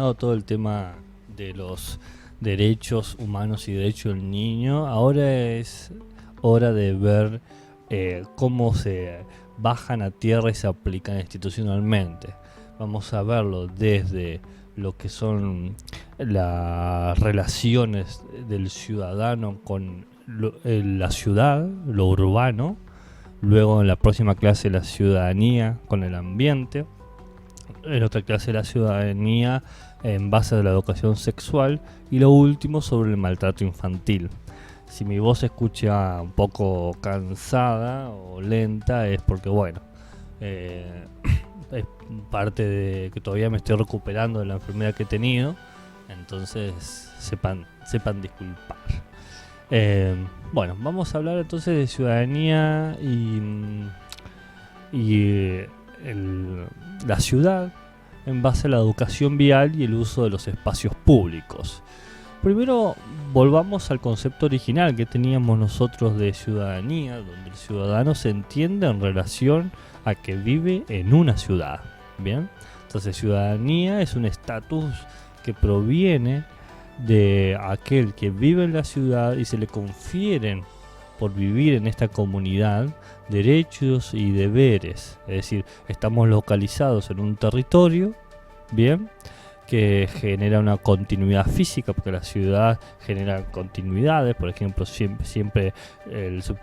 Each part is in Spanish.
mencionado todo el tema de los derechos humanos y derechos del niño, ahora es hora de ver cómo se bajan a tierra y se aplican institucionalmente. Vamos a verlo desde lo que son las relaciones del ciudadano con la ciudad, lo urbano. Luego en la próxima clase la ciudadanía con el ambiente. En otra clase la ciudadanía en base a la educación sexual. Y lo último sobre el maltrato infantil. Si mi voz se escucha un poco cansada o lenta es porque bueno, es parte de que todavía me estoy recuperando de la enfermedad que he tenido. Entonces sepan disculpar. Bueno, vamos a hablar entonces de ciudadanía y la ciudad en base a la educación vial y el uso de los espacios públicos. Primero volvamos al concepto original que teníamos nosotros de ciudadanía, donde el ciudadano se entiende en relación a que vive en una ciudad. Bien, entonces ciudadanía es un estatus que proviene de aquel que vive en la ciudad y se le confieren por vivir en esta comunidad derechos y deberes. Es decir, estamos localizados en un territorio, bien, que genera una continuidad física, porque la ciudad genera continuidades. Por ejemplo, siempre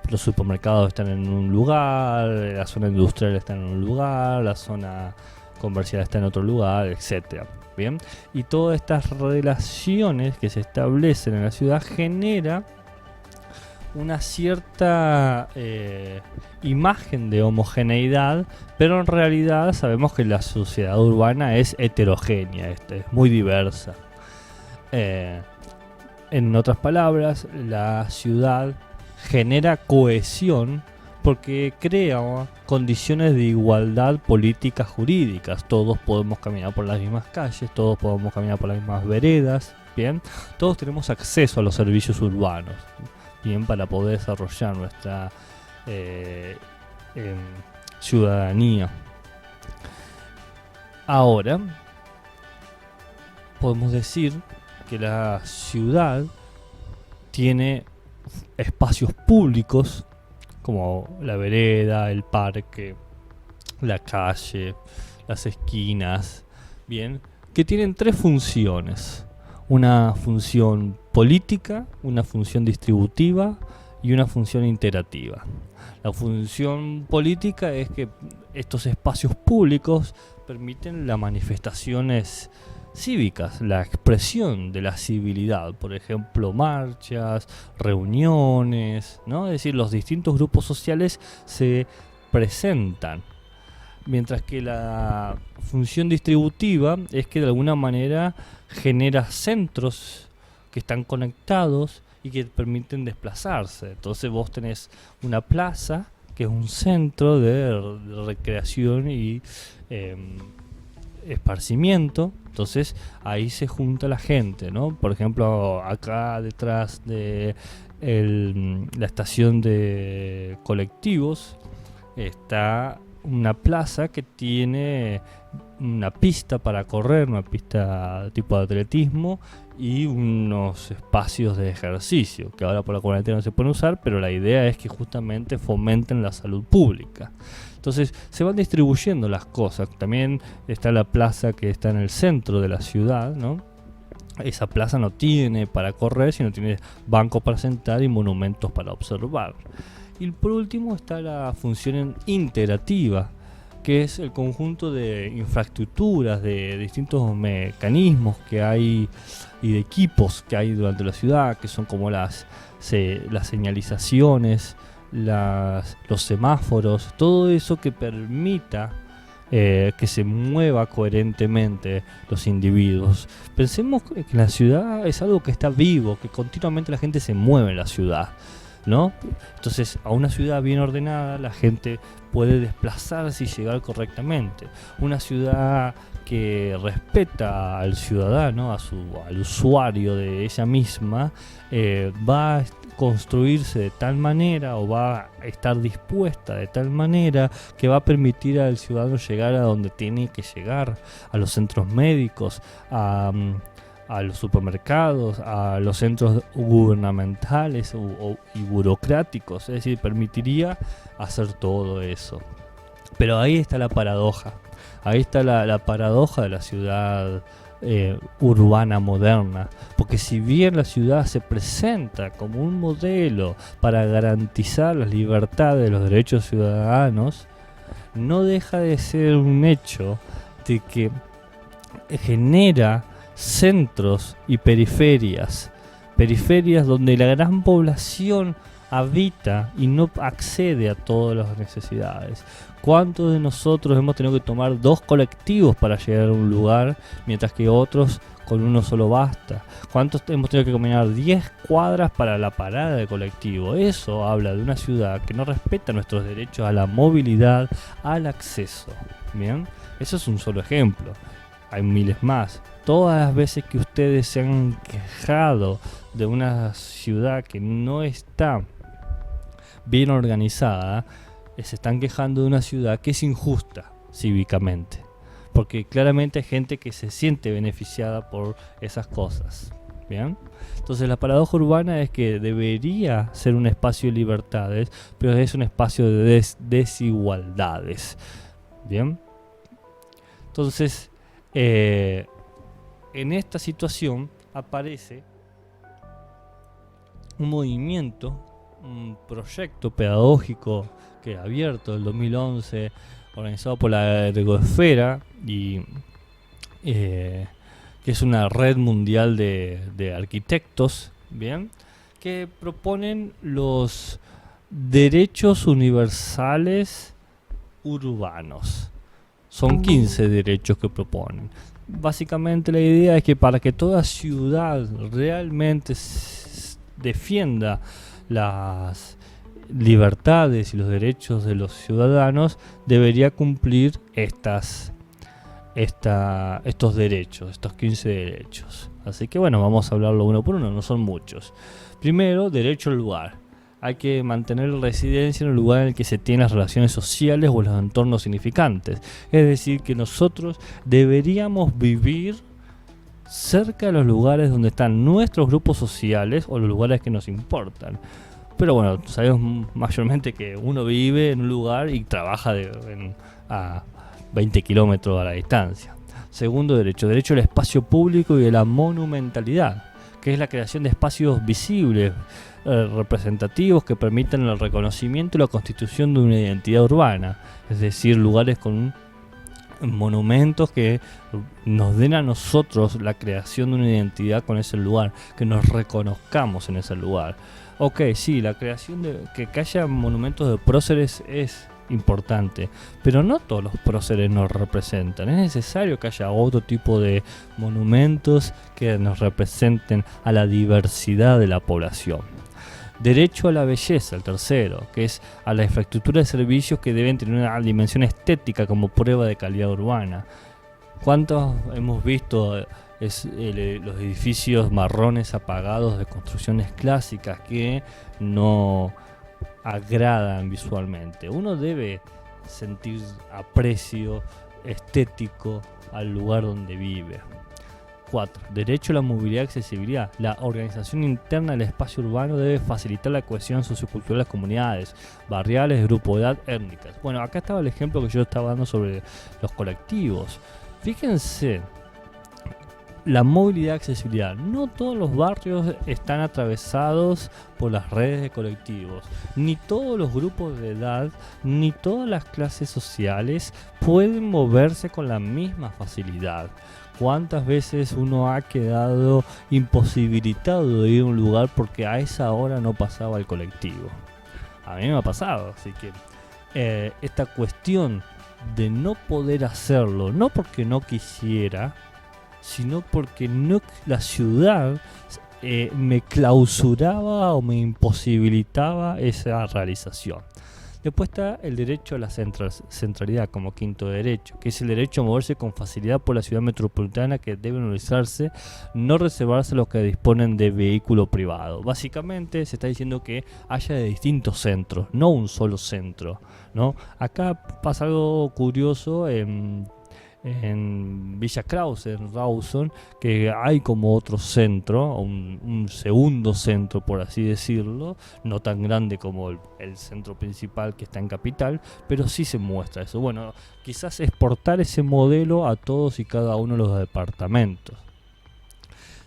los supermercados están en un lugar, la zona industrial está en un lugar, la zona comercial está en otro lugar, etcétera. Bien, y todas estas relaciones que se establecen en la ciudad genera una cierta imagen de homogeneidad, pero en realidad sabemos que la sociedad urbana es heterogénea, es muy diversa. En otras palabras, la ciudad genera cohesión porque crea condiciones de igualdad políticas jurídicas. Todos podemos caminar por las mismas calles, todos podemos caminar por las mismas veredas, bien, todos tenemos acceso a los servicios urbanos, bien, para poder desarrollar nuestra ciudadanía. Ahora podemos decir que la ciudad tiene espacios públicos como la vereda, el parque, la calle, las esquinas, bien, que tienen tres funciones: una función política, una función distributiva y una función interactiva. La función política es que estos espacios públicos permiten las manifestaciones cívicas, la expresión de la civilidad, por ejemplo, marchas, reuniones, ¿no? Es decir, los distintos grupos sociales se presentan, mientras que la función distributiva es que de alguna manera genera centros que están conectados y que permiten desplazarse. Entonces vos tenés una plaza que es un centro de recreación y esparcimiento. Entonces ahí se junta la gente, ¿no? Por ejemplo, acá detrás de la estación de colectivos está una plaza que tiene una pista para correr, una pista tipo de atletismo y unos espacios de ejercicio que ahora por la cuarentena no se pueden usar, pero la idea es que justamente fomenten la salud pública. Entonces se van distribuyendo las cosas. También está la plaza que está en el centro de la ciudad, ¿no? Esa plaza no tiene para correr, sino tiene bancos para sentar y monumentos para observar. Y por último está la función integrativa, que es el conjunto de infraestructuras, de distintos mecanismos que hay y de equipos que hay durante la ciudad, que son como las señalizaciones, los semáforos, todo eso que permita que se mueva coherentemente los individuos. Pensemos que la ciudad es algo que está vivo, que continuamente la gente se mueve en la ciudad, ¿no? Entonces, a una ciudad bien ordenada la gente puede desplazarse y llegar correctamente. Una ciudad que respeta al ciudadano, al usuario de ella misma, va a construirse de tal manera o va a estar dispuesta de tal manera que va a permitir al ciudadano llegar a donde tiene que llegar, a los centros médicos, a los supermercados, a los centros gubernamentales y burocráticos. Es decir, permitiría hacer todo eso. Pero ahí está la paradoja. Ahí está la paradoja de la ciudad urbana moderna. Porque si bien la ciudad se presenta como un modelo para garantizar las libertades de los derechos ciudadanos, no deja de ser un hecho de que genera centros y periferias donde la gran población habita y no accede a todas las necesidades. ¿Cuántos de nosotros hemos tenido que tomar 2 colectivos para llegar a un lugar, mientras que otros con uno solo basta? ¿Cuántos hemos tenido que caminar 10 cuadras para la parada de colectivo? Eso habla de una ciudad que no respeta nuestros derechos a la movilidad, al acceso. Bien, eso es un solo ejemplo. Hay miles más. Todas las veces que ustedes se han quejado de una ciudad que no está bien organizada, se están quejando de una ciudad que es injusta cívicamente. Porque claramente hay gente que se siente beneficiada por esas cosas. ¿Bien? Entonces la paradoja urbana es que debería ser un espacio de libertades, pero es un espacio de desigualdades. ¿Bien? Entonces, en esta situación aparece un movimiento, un proyecto pedagógico que abierto en 2011, organizado por la Ergosfera y que es una red mundial de arquitectos, bien, que proponen los derechos universales urbanos. Son 15 derechos que proponen. Básicamente la idea es que para que toda ciudad realmente defienda las libertades y los derechos de los ciudadanos, debería cumplir estos derechos, estos 15 derechos. Así que bueno, vamos a hablarlo uno por uno, no son muchos. Primero, derecho al lugar. Hay que mantener residencia en el lugar en el que se tienen las relaciones sociales o los entornos significantes. Es decir, que nosotros deberíamos vivir cerca de los lugares donde están nuestros grupos sociales o los lugares que nos importan. Pero bueno, sabemos mayormente que uno vive en un lugar y trabaja a 20 kilómetros a la distancia. Segundo derecho al espacio público y de la monumentalidad, que es la creación de espacios visibles, representativos que permitan el reconocimiento y la constitución de una identidad urbana, es decir, lugares con monumentos que nos den a nosotros la creación de una identidad con ese lugar, que nos reconozcamos en ese lugar. Ok, sí, la creación que haya monumentos de próceres es importante, pero no todos los próceres nos representan. Es necesario que haya otro tipo de monumentos que nos representen a la diversidad de la población. Derecho a la belleza, el tercero, que es a la infraestructura de servicios que deben tener una dimensión estética como prueba de calidad urbana. ¿Cuántos hemos visto los edificios marrones apagados de construcciones clásicas que no agradan visualmente? Uno debe sentir aprecio estético al lugar donde vive. 4. Derecho a la movilidad y accesibilidad. La organización interna del espacio urbano debe facilitar la cohesión sociocultural de las comunidades, barriales, grupos de edad, étnicas. Bueno, acá estaba el ejemplo que yo estaba dando sobre los colectivos. Fíjense, la movilidad y accesibilidad. No todos los barrios están atravesados por las redes de colectivos. Ni todos los grupos de edad, ni todas las clases sociales pueden moverse con la misma facilidad. ¿Cuántas veces uno ha quedado imposibilitado de ir a un lugar porque a esa hora no pasaba el colectivo? A mí me ha pasado, así que esta cuestión de no poder hacerlo, no porque no quisiera, sino porque la ciudad me clausuraba o me imposibilitaba esa realización. Después está el derecho a la centralidad como quinto derecho, que es el derecho a moverse con facilidad por la ciudad metropolitana, que deben utilizarse, no reservarse a los que disponen de vehículo privado. Básicamente se está diciendo que haya de distintos centros, no un solo centro, ¿no? Acá pasa algo curioso en Villa Krause, en Rawson, que hay como otro centro, un segundo centro por así decirlo, no tan grande como el centro principal que está en Capital, pero sí se muestra eso. Bueno, quizás exportar ese modelo a todos y cada uno de los departamentos.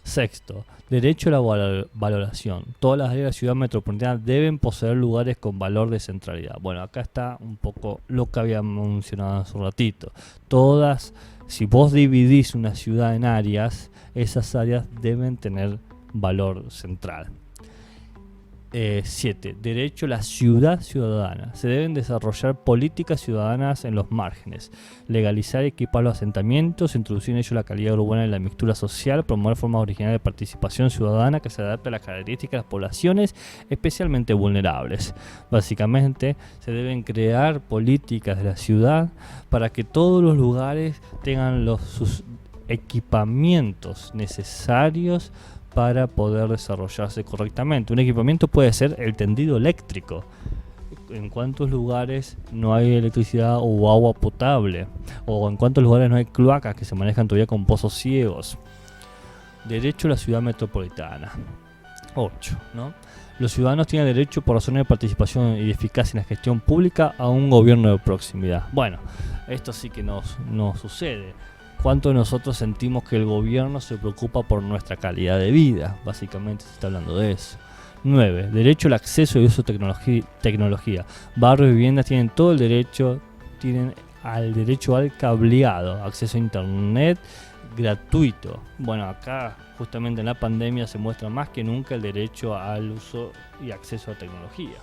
Sexto, derecho a la valoración. Todas las áreas de la ciudad metropolitana deben poseer lugares con valor de centralidad. Bueno, acá está un poco lo que había mencionado hace un ratito. Si vos dividís una ciudad en áreas, esas áreas deben tener valor central. 7. Derecho a la ciudad ciudadana. Se deben desarrollar políticas ciudadanas en los márgenes, legalizar y equipar los asentamientos, introducir en ellos la calidad urbana y la mixtura social, promover formas originales de participación ciudadana que se adapten a las características de las poblaciones especialmente vulnerables. Básicamente, se deben crear políticas de la ciudad para que todos los lugares tengan sus equipamientos necesarios para poder desarrollarse correctamente. Un equipamiento puede ser el tendido eléctrico. En cuántos lugares no hay electricidad o agua potable, o en cuántos lugares no hay cloacas que se manejan todavía con pozos ciegos. Derecho a la ciudad metropolitana. 8, ¿no? Los ciudadanos tienen derecho, por razones de participación y de eficacia en la gestión pública, a un gobierno de proximidad. Bueno, esto sí que nos sucede. ¿Cuánto de nosotros sentimos que el gobierno se preocupa por nuestra calidad de vida? Básicamente se está hablando de eso. 9. Derecho al acceso y uso de tecnología. Barrios y viviendas tienen todo el derecho, tienen al derecho al cableado, acceso a internet gratuito. Bueno, acá justamente en la pandemia se muestra más que nunca el derecho al uso y acceso a tecnología.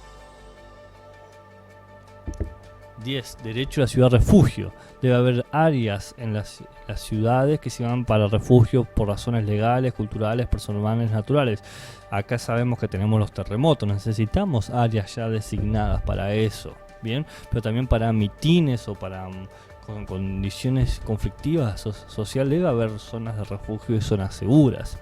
10. Derecho a la ciudad refugio. Debe haber áreas en las ciudades que sirvan para refugio por razones legales, culturales, personales, naturales. Acá sabemos que tenemos los terremotos, necesitamos áreas ya designadas para eso, ¿bien? Pero también para mitines o para con condiciones conflictivas social debe haber zonas de refugio y zonas seguras.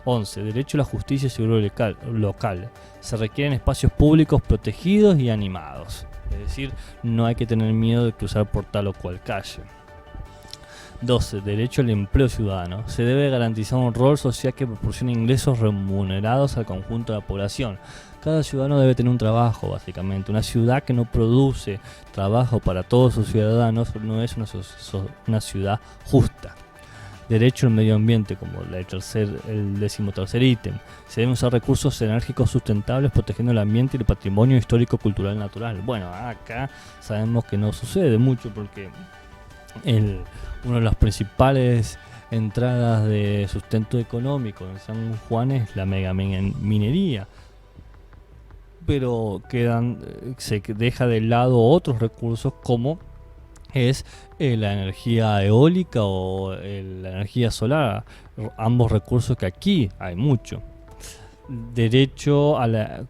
11. Derecho a la justicia y seguridad local. Se requieren espacios públicos protegidos y animados. Es decir, no hay que tener miedo de cruzar por tal o cual calle. 12. Derecho al empleo ciudadano. Se debe garantizar un rol social que proporcione ingresos remunerados al conjunto de la población. Cada ciudadano debe tener un trabajo, básicamente. Una ciudad que no produce trabajo para todos sus ciudadanos no es una ciudad justa. Derecho al medio ambiente, como el 13º ítem. Se deben usar recursos enérgicos sustentables protegiendo el ambiente y el patrimonio histórico, cultural y natural. Bueno, acá sabemos que no sucede mucho porque una de las principales entradas de sustento económico en San Juan es la mega minería. Pero se deja de lado otros recursos como es la energía eólica o la energía solar, ambos recursos que aquí hay mucho. 14. Derecho a la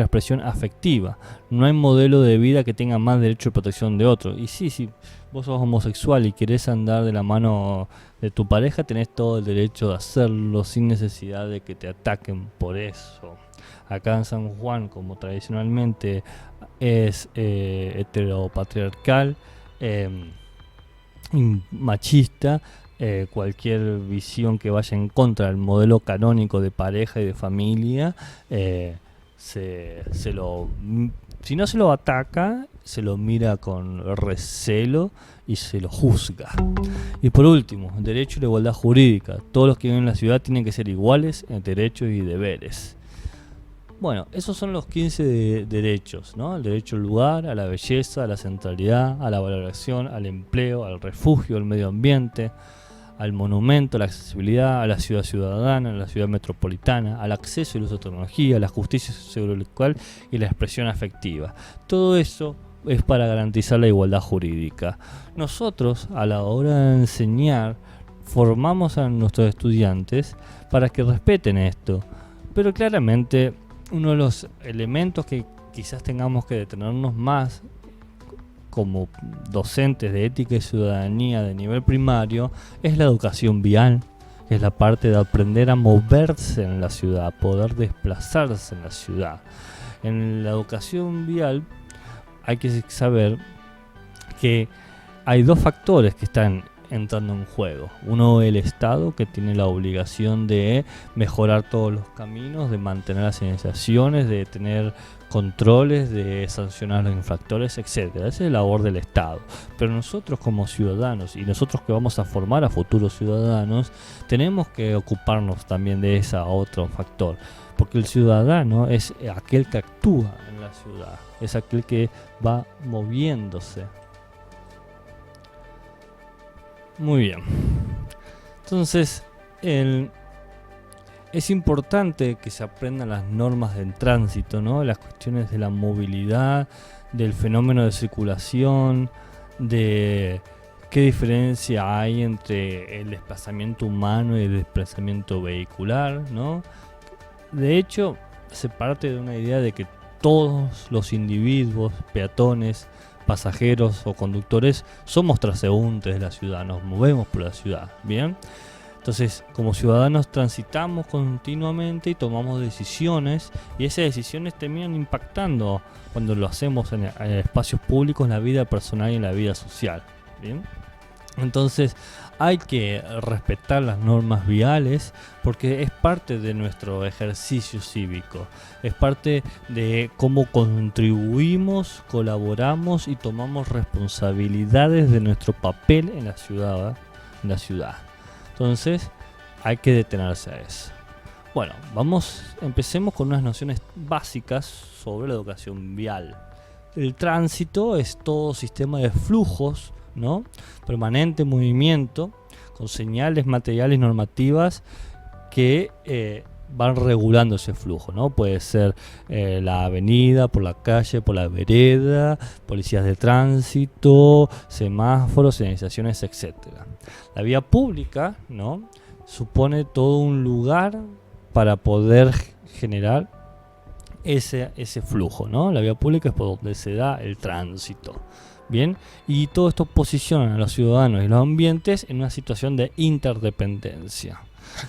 expresión afectiva. No hay modelo de vida que tenga más derecho de protección de otro. Y si vos sos homosexual y querés andar de la mano de tu pareja, tenés todo el derecho de hacerlo sin necesidad de que te ataquen por eso. Acá en San Juan, como tradicionalmente es heteropatriarcal, machista, cualquier visión que vaya en contra del modelo canónico de pareja y de familia, si no se lo ataca, se lo mira con recelo y se lo juzga. Y por último, derecho a la igualdad jurídica. Todos los que viven en la ciudad tienen que ser iguales en derechos y deberes. Bueno, esos son los 15 derechos, ¿no? El derecho al lugar, a la belleza, a la centralidad, a la valoración, al empleo, al refugio, al medio ambiente, al monumento, a la accesibilidad, a la ciudad ciudadana, a la ciudad metropolitana, al acceso y el uso de tecnología, a la justicia local y la expresión afectiva. Todo eso es para garantizar la igualdad jurídica. Nosotros, a la hora de enseñar, formamos a nuestros estudiantes para que respeten esto, pero claramente uno de los elementos que quizás tengamos que detenernos más como docentes de ética y ciudadanía de nivel primario, es la educación vial. Es la parte de aprender a moverse en la ciudad, poder desplazarse en la ciudad. En la educación vial hay que saber que hay dos factores que están entrando en juego. Uno, el Estado, que tiene la obligación de mejorar todos los caminos, de mantener las señalizaciones, de tener controles, de sancionar a los infractores, etcétera. Esa es la labor del Estado. Pero nosotros como ciudadanos, y nosotros que vamos a formar a futuros ciudadanos, tenemos que ocuparnos también de ese otro factor. Porque el ciudadano es aquel que actúa en la ciudad, es aquel que va moviéndose. Muy bien. Entonces, es importante que se aprendan las normas del tránsito, ¿no? Las cuestiones de la movilidad, del fenómeno de circulación, de qué diferencia hay entre el desplazamiento humano y el desplazamiento vehicular, ¿no? De hecho, se parte de una idea de que todos los individuos, peatones, pasajeros o conductores, somos transeúntes de la ciudad, nos movemos por la ciudad, ¿bien? Entonces, como ciudadanos transitamos continuamente y tomamos decisiones, y esas decisiones terminan impactando cuando lo hacemos en espacios públicos, en la vida personal y en la vida social, ¿bien? Entonces, hay que respetar las normas viales porque es parte de nuestro ejercicio cívico, es parte de cómo contribuimos, colaboramos y tomamos responsabilidades de nuestro papel en la ciudad, Entonces, hay que detenerse a eso. Bueno, empecemos con unas nociones básicas sobre la educación vial. El tránsito es todo sistema de flujos, ¿no? Permanente movimiento con señales materiales normativas que van regulando ese flujo, ¿no? Puede ser la avenida, por la calle, por la vereda, policías de tránsito, semáforos, señalizaciones, etcétera. La vía pública, ¿no? Supone todo un lugar para poder generar ese flujo, ¿no? La vía pública es por donde se da el tránsito. Bien, y todo esto posiciona a los ciudadanos y los ambientes en una situación de interdependencia.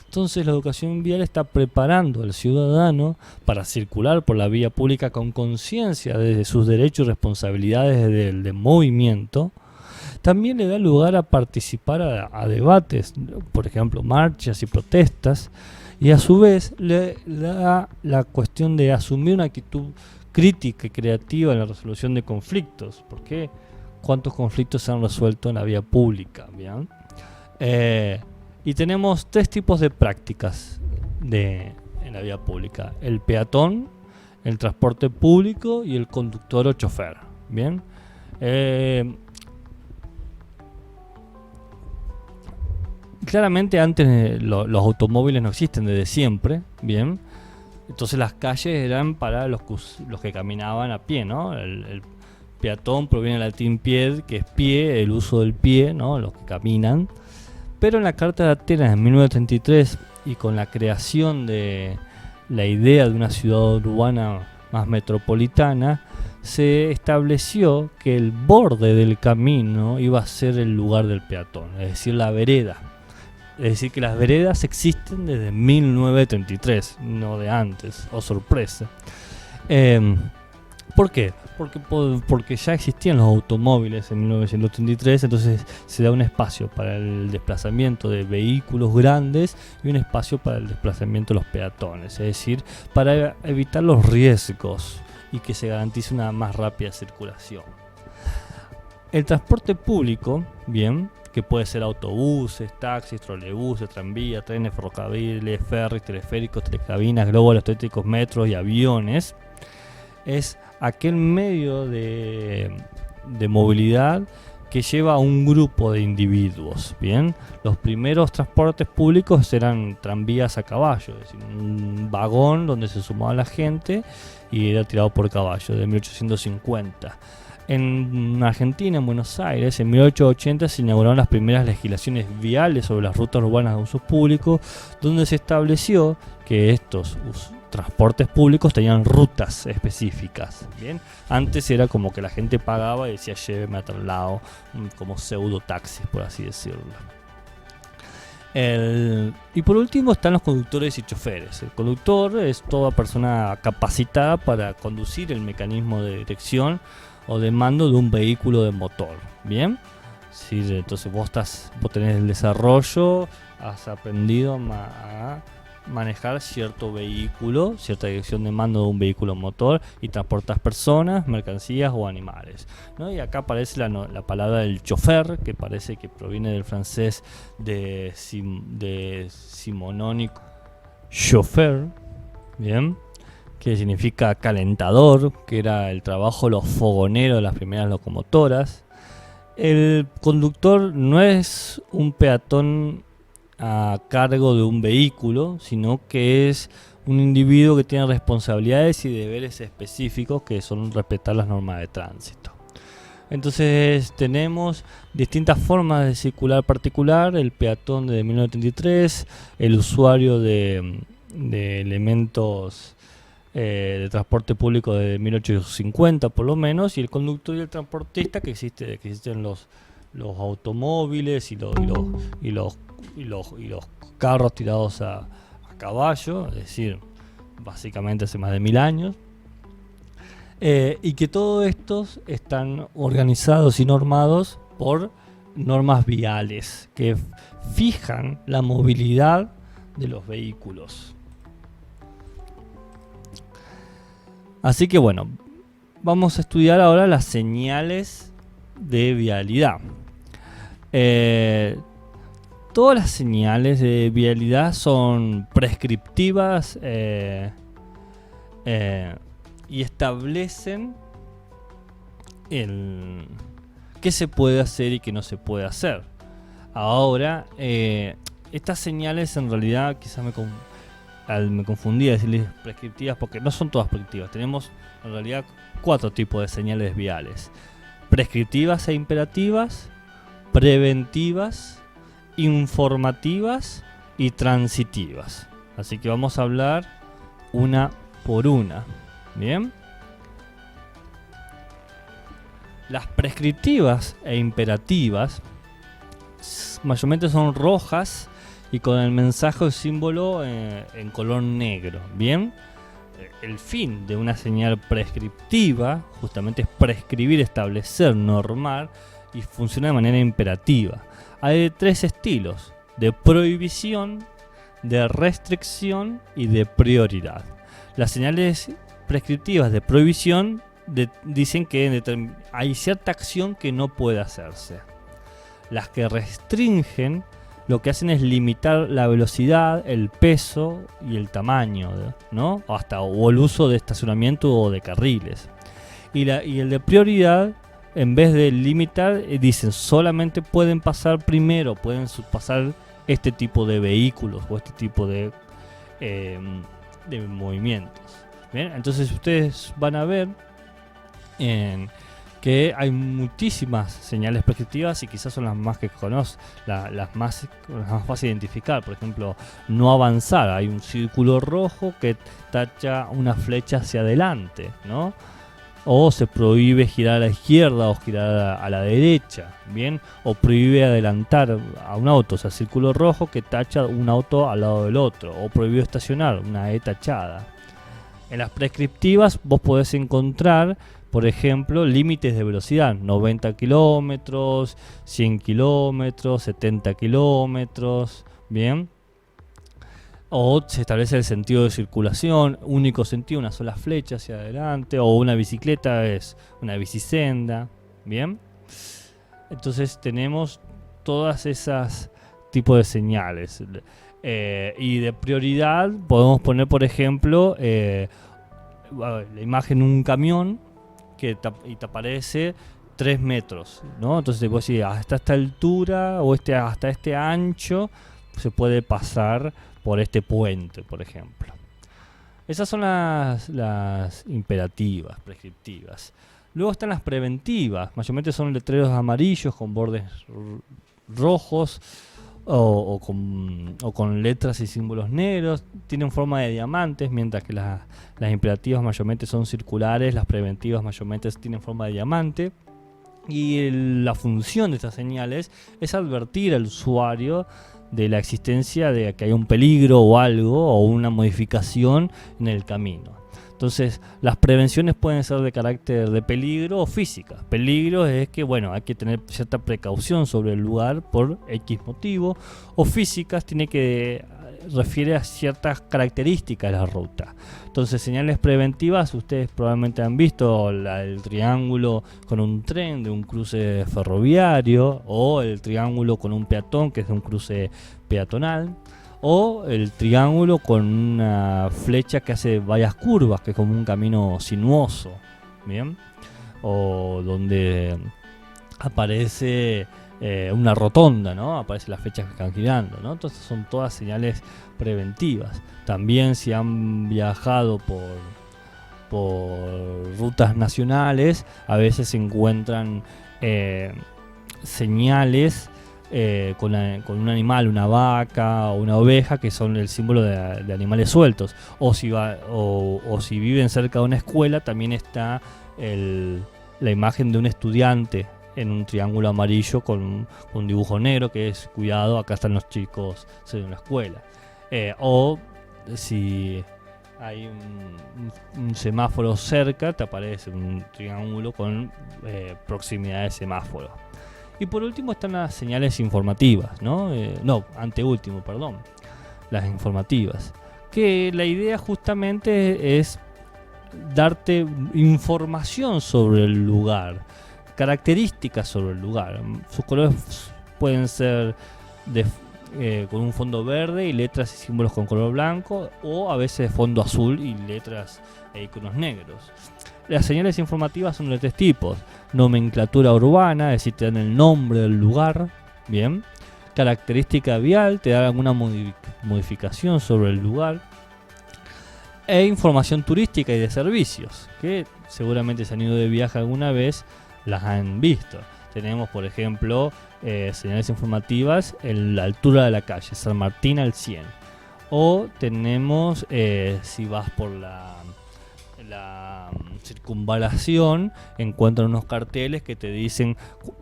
Entonces la educación vial está preparando al ciudadano para circular por la vía pública con conciencia de sus derechos y responsabilidades de movimiento. También le da lugar a participar a debates, por ejemplo, marchas y protestas, y a su vez le da la cuestión de asumir una actitud crítica y creativa en la resolución de conflictos. ¿Por qué? ¿Cuántos conflictos se han resuelto en la vía pública? ¿Bien? Y tenemos tres tipos de prácticas en la vía pública: el peatón, el transporte público y el conductor o chofer. ¿Bien? Claramente antes los automóviles no existen desde siempre, ¿bien? Entonces las calles eran para los que caminaban a pie, ¿no? El peatón proviene del latín pied, que es pie, el uso del pie, ¿no? Los que caminan. Pero en la Carta de Atenas de 1933 y con la creación de la idea de una ciudad urbana más metropolitana, se estableció que el borde del camino iba a ser el lugar del peatón, es decir, la vereda. Es decir, que las veredas existen desde 1933, no de antes, oh sorpresa. ¿Por qué? Porque ya existían los automóviles en 1933, entonces se da un espacio para el desplazamiento de vehículos grandes y un espacio para el desplazamiento de los peatones, es decir, para evitar los riesgos y que se garantice una más rápida circulación. El transporte público, bien, que puede ser autobuses, taxis, trolebuses, tranvías, trenes, ferrocarriles, ferries, teleféricos, telecabinas, globos eléctricos, metros y aviones, es aquel medio de movilidad que lleva a un grupo de individuos. Bien, los primeros transportes públicos eran tranvías a caballo, es decir, un vagón donde se sumaba la gente y era tirado por caballo, de 1850. En Argentina, en Buenos Aires, en 1880 se inauguraron las primeras legislaciones viales sobre las rutas urbanas de uso público, donde se estableció que estos transportes públicos tenían rutas específicas. Bien, antes era como que la gente pagaba y decía lléveme a tal lado, como pseudo taxis, por así decirlo. Y por último están los conductores y choferes. El conductor es toda persona capacitada para conducir el mecanismo de dirección o de mando de un vehículo de motor. Bien, sí, entonces vos tenés el desarrollo, has aprendido a manejar cierto vehículo, cierta dirección de mando de un vehículo motor y transportas personas, mercancías o animales, ¿no? Y acá aparece la palabra del chofer, que parece que proviene del francés simonónico chauffeur, bien, que significa calentador, que era el trabajo de los fogoneros de las primeras locomotoras. El conductor no es un peatón a cargo de un vehículo, sino que es un individuo que tiene responsabilidades y deberes específicos que son respetar las normas de tránsito. Entonces tenemos distintas formas de circular particular: el peatón de 1933, el usuario de elementos de transporte público de 1850 por lo menos, y el conductor y el transportista que existen los automóviles y los carros tirados a caballo, es decir, básicamente hace más de 1000 años, y que todos estos están organizados y normados por normas viales que fijan la movilidad de los vehículos. Así que bueno, vamos a estudiar ahora las señales de vialidad. Todas las señales de vialidad son prescriptivas y establecen qué se puede hacer y qué no se puede hacer. Ahora, estas señales en realidad quizás me confundí a decirles prescriptivas porque no son todas prescriptivas. Tenemos en realidad 4 tipos de señales viales: prescriptivas e imperativas, preventivas, informativas y transitivas. Así que vamos a hablar una por una. Bien. Las prescriptivas e imperativas mayormente son rojas y con el mensaje o símbolo en color negro. Bien. El fin de una señal prescriptiva justamente es prescribir, establecer, normar, y funciona de manera imperativa. Hay 3 estilos: de prohibición, de restricción y de prioridad. Las señales prescriptivas de prohibición dicen que hay cierta acción que no puede hacerse. Las que restringen lo que hacen es limitar la velocidad, el peso y el tamaño, ¿no? O el uso de estacionamiento o de carriles. Y el de prioridad, en vez de limitar, dicen solamente pueden pasar primero, pueden pasar este tipo de vehículos o este tipo de movimientos. ¿Bien? Entonces ustedes van a ver que hay muchísimas señales prescriptivas y quizás son las más que conocen, las más fáciles de identificar. Por ejemplo, no avanzar. Hay un círculo rojo que tacha una flecha hacia adelante, ¿no? O se prohíbe girar a la izquierda o girar a la derecha, ¿bien? O prohíbe adelantar a un auto, o sea, círculo rojo que tacha un auto al lado del otro. O prohibido estacionar, una E tachada. En las prescriptivas vos podés encontrar, por ejemplo, límites de velocidad: 90 kilómetros, 100 kilómetros, 70 kilómetros, ¿bien? O se establece el sentido de circulación, único sentido, una sola flecha hacia adelante, o una bicicleta es una bicisenda, ¿bien? Entonces tenemos todas esas tipos de señales. Y de prioridad podemos poner, por ejemplo, la imagen de un camión y te aparece 3 metros, ¿no? Entonces te puedo decir, hasta esta altura o hasta este ancho se puede pasar por este puente, por ejemplo. Esas son las imperativas, prescriptivas. Luego están las preventivas. Mayormente son letreros amarillos con bordes rojos o con letras y símbolos negros. Tienen forma de diamantes, mientras que las imperativas mayormente son circulares, las preventivas mayormente tienen forma de diamante. Y la función de estas señales es advertir al usuario de la existencia de que hay un peligro o algo o una modificación en el camino. Entonces, las prevenciones pueden ser de carácter de peligro o física. Peligro es que, bueno, hay que tener cierta precaución sobre el lugar por X motivo. O físicas refiere a ciertas características de la ruta. Entonces, señales preventivas, ustedes probablemente han visto el triángulo con un tren de un cruce ferroviario, o el triángulo con un peatón que es de un cruce peatonal, o el triángulo con una flecha que hace varias curvas, que es como un camino sinuoso, ¿bien? O donde aparece una rotonda, ¿no? Aparecen las flechas que están girando, ¿no? Entonces son todas señales preventivas. También si han viajado por rutas nacionales, a veces se encuentran señales con un animal, una vaca o una oveja, que son el símbolo de animales sueltos. O si viven cerca de una escuela, también está la imagen de un estudiante en un triángulo amarillo con un dibujo negro, que es cuidado, acá están los chicos en la escuela. O si hay un semáforo cerca, te aparece un triángulo con proximidad de semáforo. Y por último están las señales informativas, ¿no? Anteúltimo, perdón. Las informativas. Que la idea justamente es darte información sobre el lugar, características sobre el lugar. Sus colores pueden ser con un fondo verde y letras y símbolos con color blanco, o a veces fondo azul y letras e iconos negros. Las señales informativas son de tres tipos: nomenclatura urbana, es decir, te dan el nombre del lugar, bien. Característica vial, te dan alguna modificación sobre el lugar. E información turística y de servicios, que seguramente se han ido de viaje alguna vez, las han visto. Tenemos, por ejemplo, señales informativas en la altura de la calle, San Martín al 100. O tenemos, si vas por la circunvalación, encuentran unos carteles que te dicen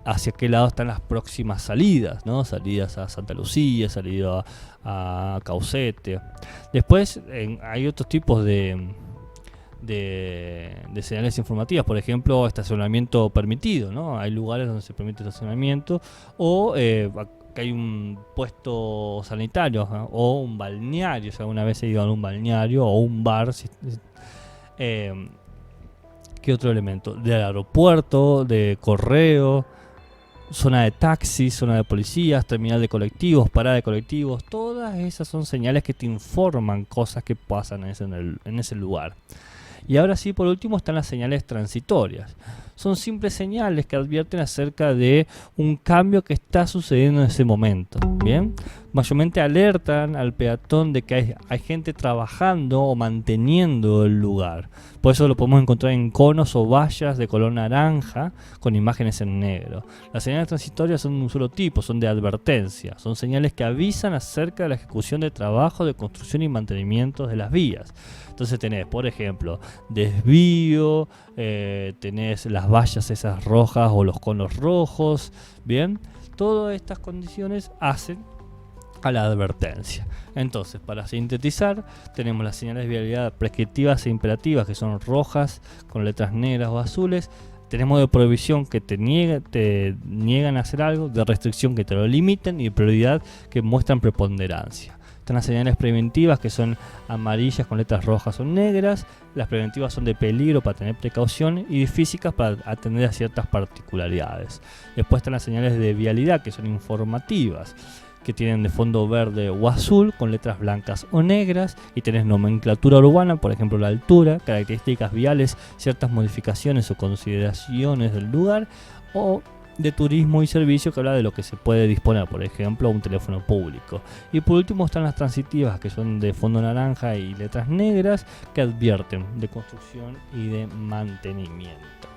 hacia qué lado están las próximas salidas, ¿no? Salidas a Santa Lucía, salida a Caucete. Después hay otros tipos de señales informativas, por ejemplo, estacionamiento permitido, ¿no? Hay lugares donde se permite estacionamiento, o que hay un puesto sanitario, ¿no? O un balneario, si alguna vez he ido a un balneario, o un bar. ¿Qué otro elemento? Del aeropuerto, de correo, zona de taxis, zona de policías, terminal de colectivos, parada de colectivos. Todas esas son señales que te informan cosas que pasan en ese lugar. Y ahora sí, por último, están las señales transitorias. Son simples señales que advierten acerca de un cambio que está sucediendo en ese momento. Bien, mayormente alertan al peatón de que hay gente trabajando o manteniendo el lugar. Por eso lo podemos encontrar en conos o vallas de color naranja con imágenes en negro. Las señales transitorias son de un solo tipo, son de advertencia. Son señales que avisan acerca de la ejecución de trabajo de construcción y mantenimiento de las vías. Entonces tenés, por ejemplo, desvío, tenés las vallas esas rojas o los conos rojos, ¿bien? Todas estas condiciones hacen a la advertencia. Entonces, para sintetizar, tenemos las señales de vialidad prescriptivas e imperativas, que son rojas con letras negras o azules. Tenemos de prohibición, que te niegan a hacer algo, de restricción, que te lo limiten, y de prioridad, que muestran preponderancia. Están las señales preventivas, que son amarillas con letras rojas o negras. Las preventivas son de peligro, para tener precaución, y de físicas, para atender a ciertas particularidades. Después están las señales de vialidad, que son informativas, que tienen de fondo verde o azul con letras blancas o negras, y tenés nomenclatura urbana, por ejemplo la altura, características viales, ciertas modificaciones o consideraciones del lugar, o de turismo y servicio, que habla de lo que se puede disponer, por ejemplo un teléfono público. Y por último están las transitivas, que son de fondo naranja y letras negras, que advierten de construcción y de mantenimiento.